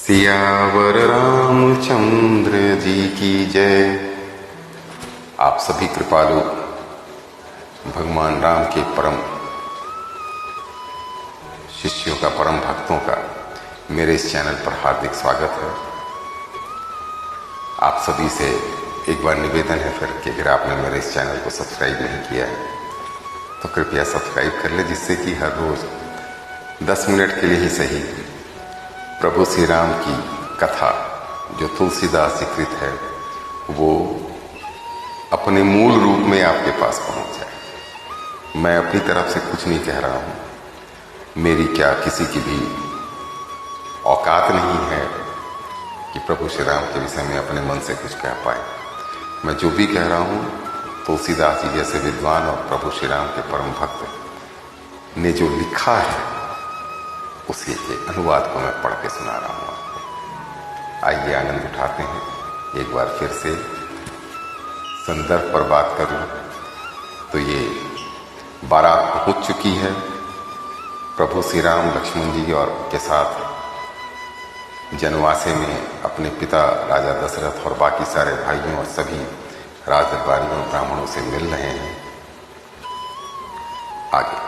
सियावर रामचंद्र जी की जय। आप सभी कृपालु भगवान राम के परम शिष्यों का, परम भक्तों का मेरे इस चैनल पर हार्दिक स्वागत है। आप सभी से एक बार निवेदन है फिर कि अगर आपने मेरे इस चैनल को सब्सक्राइब नहीं किया है तो कृपया सब्सक्राइब कर ले, जिससे कि हर रोज 10 मिनट के लिए ही सही प्रभु श्री राम की कथा जो तुलसीदास कृत है वो अपने मूल रूप में आपके पास पहुंच जाए। मैं अपनी तरफ से कुछ नहीं कह रहा हूं, मेरी क्या किसी की भी औकात नहीं है कि प्रभु श्री राम के विषय में अपने मन से कुछ कह पाए। मैं जो भी कह रहा हूं तुलसीदास जी जैसे विद्वान और प्रभु श्री राम के परम भक्त ने जो लिखा है उसी के अनुवाद को मैं पढ़ के सुना रहा हूं आपको। आइए आनंद उठाते हैं। एक बार फिर से संदर्भ पर बात करूं तो ये बारात पहुंच चुकी है। प्रभु श्री राम लक्ष्मण जी और के साथ जनवासे में अपने पिता राजा दशरथ और बाकी सारे भाइयों और सभी राजदरबारियों ब्राह्मणों से मिल रहे हैं। आगे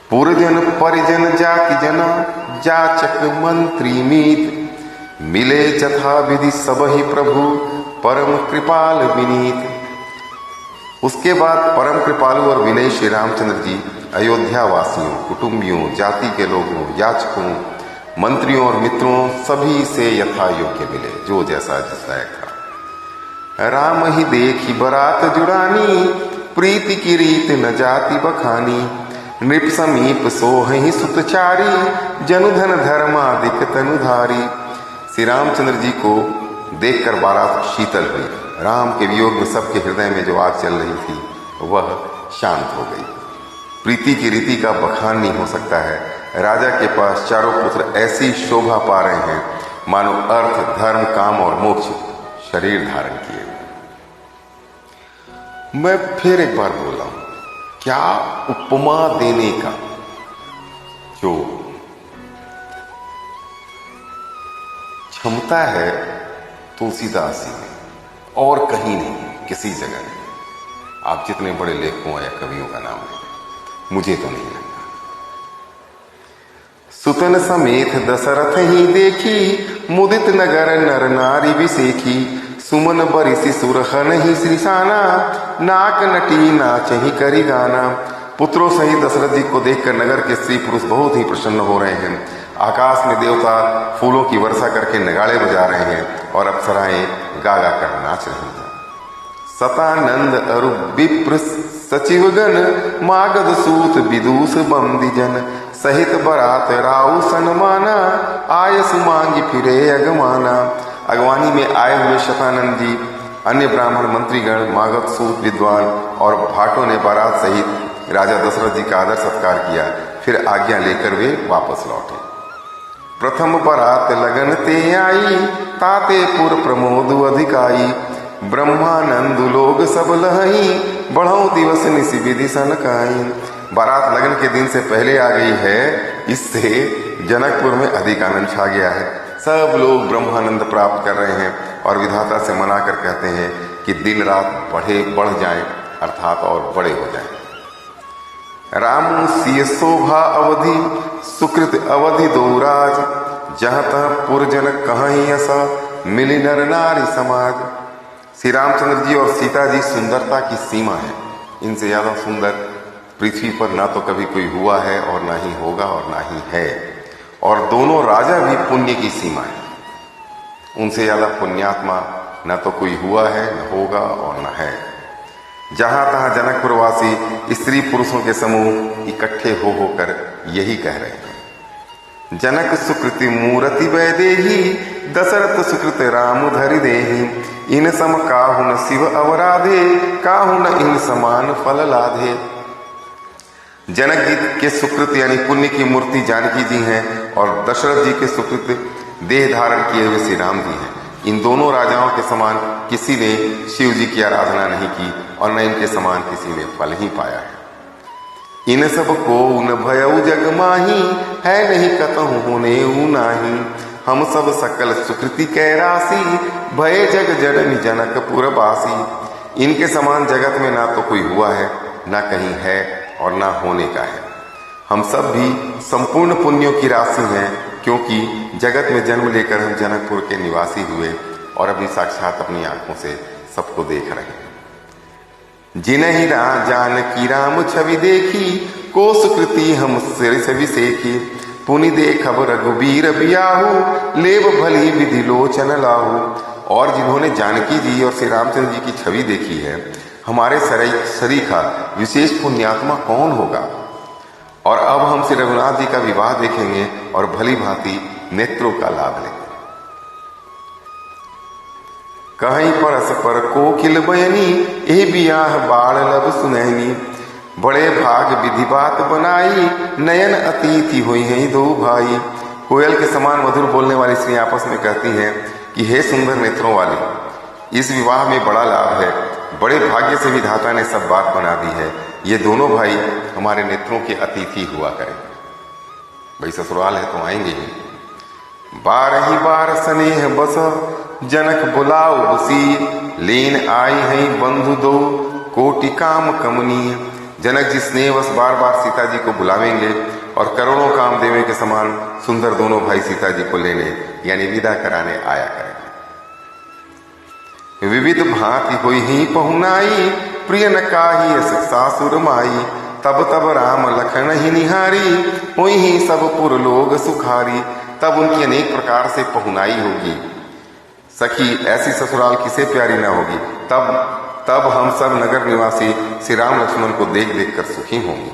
पुरजन परिजन जाति जना जाचक मंत्री मीत मिले जथा विधि सब ही प्रभु परम कृपाल विनीत। उसके बाद परम कृपालु और विनय श्री रामचंद्र जी अयोध्या वासियों, कुटुंबियों, जाति के लोगों, याचकों, मंत्रियों और मित्रों सभी से यथा योग्य मिले, जो जैसा जिस लायक था। राम ही देखी बरात जुड़ानी, प्रीति की रीत न जाति बखानी। नृप समीप सोहि सुतचारी, जनुधन धर्मादिक तनुधारी। श्री रामचंद्र जी को देखकर बारात शीतल हुई। राम के वियोग में सबके हृदय में जो आग चल रही थी वह शांत हो गई। प्रीति की रीति का बखान नहीं हो सकता है। राजा के पास चारों पुत्र ऐसी शोभा पा रहे हैं मानो अर्थ, धर्म, काम और मोक्ष शरीर धारण किए। मैं फिर एक बार बोल रहा हूं, क्या उपमा देने का जो क्षमता है तुलसीदास जी में और कहीं नहीं, किसी जगह नहीं। आप जितने बड़े लेखकों या कवियों का नाम लें, मुझे तो नहीं लगता। सुतन समेत दशरथ ही देखी, मुदित नगर नर नारी विसेखी। सुमन बरिसी सुरहन ही श्रीसाना, नाक नटी नाच ही करी गाना। पुत्रों सहित दशरथ जी को देखकर नगर के स्त्री पुरुष बहुत ही प्रसन्न हो रहे हैं। आकाश में देवता फूलों की वर्षा करके नगाड़े बजा रहे हैं और अप्सराएं गा गा कर नाच रही हैं। सतानंद अरु विप्र सचिवगण, मागध सूत विदूष बंदीजन। सहित बरात राउ सनमाना, आय सुमांगी फिरे अगमाना। अगवानी में आए हुए शतानंद जी, अन्य ब्राह्मण मंत्रीगण, मागध सूत विद्वान और भाटों ने बारात सहित राजा दशरथ जी का आदर सत्कार किया। फिर आज्ञा लेकर वे वापस लौटे। प्रथम बरात लगन ते आई, ताते पुर प्रमोद अधिकाई। ब्रह्मानंद लोग सब लहई, बढ़ऊ दिवस निसी विधि सनकाई। बारात लगन के दिन से पहले आ गई है, इससे जनकपुर में अधिक आनंद छा गया है। सब लोग ब्रह्मानंद प्राप्त कर रहे हैं और विधाता से मनाकर कहते हैं कि दिन रात बढ़ जाएं, अर्थात और बड़े हो जाएं। रामु सिय शोभा अवधि, सुकृत अवधि दौराज। जहाँ तह पुरजन कहीं ऐसा, मिली नर नारी समाज। श्री रामचंद्र जी और सीता जी सुंदरता की सीमा है। इनसे ज्यादा सुंदर पृथ्वी पर ना तो कभी कोई हुआ है और ना ही होगा और ना ही है। और दोनों राजा भी पुण्य की सीमा है। उनसे ज्यादा पुण्यात्मा न तो कोई हुआ है, न होगा और न है। जहां तहां जनकपुरवासी स्त्री पुरुषों के समूह इकट्ठे हो होकर यही कह रहे हैं। जनक सुकृति मूर्ति वैदेही, दशरथ सुकृत राम धरि देहि। इन सम काहु न शिव अवराधे, काहु न इन समान फल लाधे। जनक जी के सुकृत यानी पुण्य की मूर्ति जानकी जी हैं और दशरथ जी के सुकृत देह धारण किए हुए श्री राम जी हैं। इन दोनों राजाओं के समान किसी ने शिव जी की आराधना नहीं की और न इनके समान किसी ने फल ही पाया है। इन सब को उन भयउ जग माही, है नहीं कतहु होने ऊ नाही। हम सब सकल सुकृति कै राशि, भय जग जननी जनकपुर बासी। इनके समान जगत में ना तो कोई हुआ है, ना कहीं है और ना होने का है। हम सब भी संपूर्ण पुण्यों की राशि हैं, क्योंकि जगत में जन्म लेकर हम जनकपुर के निवासी हुए और अभी साक्षात अपनी आंखों से सबको देख रहे हैं। जिन्हीं जानकी राम छवि देखी, को सुकृति हम सिर से भी सेखी। पुनि देखब रघुबीर बियाहू, लेब भली विधि लोचन लाहू। और जिन्होंने जानकी जी और श्री रामचंद्र जी की छवि देखी है, हमारे सरीखा विशेष पुण्यात्मा कौन होगा। और अब हम श्री रघुनाथ जी का विवाह देखेंगे और भली भांति नेत्रों का लाभ लेंगे। कहीं परस पर कोकिल बयनी, ए बियाह बाल लब सुनैनी। बड़े भाग विधि बात बनाई, नयन अतिथि हुई हैं दो भाई। कोयल के समान मधुर बोलने वाली स्त्री आपस में कहती हैं कि हे सुंदर नेत्रों वाली, इस विवाह में बड़ा लाभ है। बड़े भाग्य से विधाता ने सब बात बना दी है। ये दोनों भाई हमारे नेत्रों के अतिथि हुआ करें। भाई ससुराल है तो आएंगे ही। बारही बार स्नेह बस, जनक बुलाओ बसी। लीन आई है बंधु दो, कोटि काम कमनीय। जनक जी स्नेहवश बार बार सीता जी को बुलावेंगे और करोड़ों काम देवे के समान सुंदर दोनों भाई सीता जी को लेने यानी विदा कराने आया करेंगे। विविध भांति हुई ही पहुनाई, प्रिय न काही सासुर माई। तब तब राम लखन ही निहारी, हुई ही सब पुर लोग सुखारी। तब उनकी अनेक प्रकार से पहुनाई होगी। सखी ऐसी ससुराल किसे प्यारी ना होगी। तब हम सब नगर निवासी श्री राम लक्ष्मण को देख देख कर सुखी होंगे।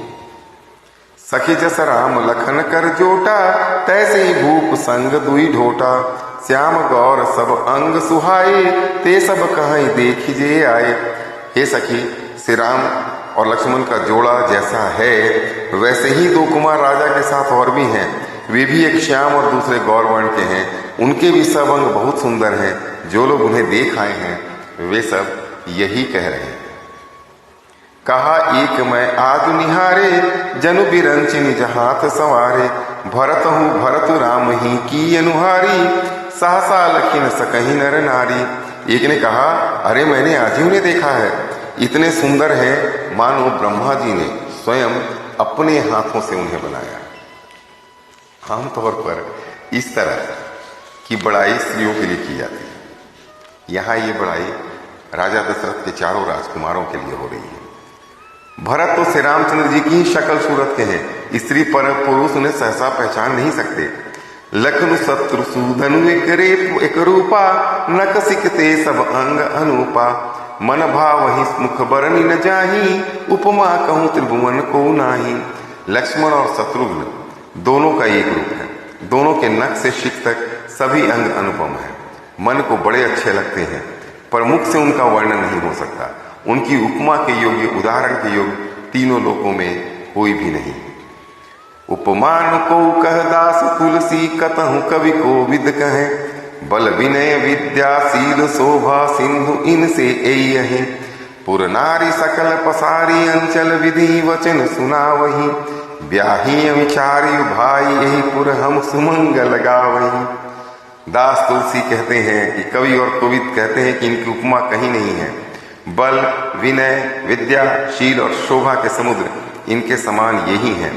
सखी जस राम लखन कर जोटा, तैसे ही भूप संग दुई ढोटा। श्याम गौर सब अंग सुहाए, ते सब कहीं देखिजे आए। हे सखी, श्री राम और लक्ष्मण का जोड़ा जैसा है, वैसे ही दो कुमार राजा के साथ और भी हैं। वे भी एक श्याम और दूसरे गौर वर्ण के हैं। उनके भी सब अंग बहुत सुंदर हैं। जो लोग उन्हें देख आए हैं वे सब यही कह रहे हैं। कहा एक मैं आज निहारे, जनु बिरंच निज हाथ संवारे। भरत हूँ भरत राम ही की अनुहारी, सहसा लखिन सकहीं नर नारी। एक ने कहा, अरे मैंने आज ही उन्हें देखा है। इतने सुंदर हैं मानो ब्रह्मा जी ने स्वयं अपने हाथों से उन्हें बनाया। आमतौर पर इस तरह की बड़ाई स्त्रियों के लिए की जाती है। यहाँ ये बड़ाई राजा दशरथ के चारों राजकुमारों के लिए हो रही है। भरत तो श्री रामचंद्र जी की शक्ल सूरत के हैं। स्त्री पर पुरुष उन्हें सहसा पहचान नहीं सकते। लखनु शत्रु सूधनु एक रूपा, नक सिकते सब अंग अनूपा। मन भाव ही मुख बरनी न जाही, उपमा कहूँ त्रिभुवन को नाही। लक्ष्मण और शत्रुघ्न दोनों का एक रूप है। दोनों के नख से शिख तक सभी अंग अनुपम है। मन को बड़े अच्छे लगते हैं, पर मुख से उनका वर्णन नहीं हो सकता। उनकी उपमा के योग्य, उदाहरण के योग्य तीनों लोकों में कोई भी नहीं। उपमान को कह दास तुलसी, कतहु कवि को विद कहे। बल विनय विद्याशील शोभा सिंधु इनसे एहि। पुर नारी सकल पसारी, अंचल विधि वचन सुनावही। ब्याही विचारी भाई, यही पुर हम सुमंगल गावही। दास तुलसी कहते हैं कि कवि और कोविद कहते हैं कि इनकी उपमा कहीं नहीं है। बल, विनय, विद्या, शील और शोभा के समुद्र इनके समान यही हैं।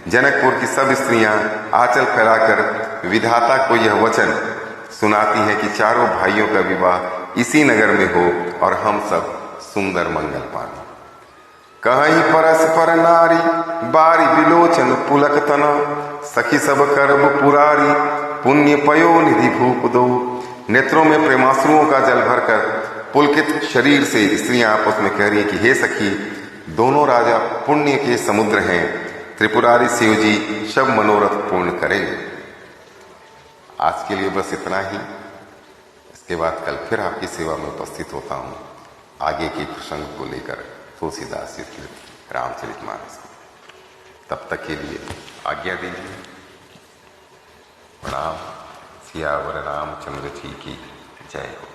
जनकपुर की सब स्त्रियां आंचल फैलाकर विधाता को यह वचन सुनाती हैं कि चारों भाइयों का विवाह इसी नगर में हो और हम सब सुंदर मंगल पाएं। कहीं परस्पर नारी, बारी विलोचन पुलक तना। सखी सब करब पुरारी, पुण्य पयो निधि भूप दो। नेत्रों में प्रेमाश्रुओं का जल भरकर पुलकित शरीर से स्त्रियां आपस में कह रही कि हे सखी, दोनों राजा पुण्य के समुद्र हैं। त्रिपुरारी शिव जी सब मनोरथ पूर्ण करेंगे। आज के लिए बस इतना ही। इसके बाद कल फिर आपकी सेवा में उपस्थित होता हूँ आगे के प्रसंग को लेकर तुलसीदास जी के रामचरितमानस। तब तक के लिए आज्ञा दीजिए। प्रणाम। सियावर रामचंद्र जी की जय हो।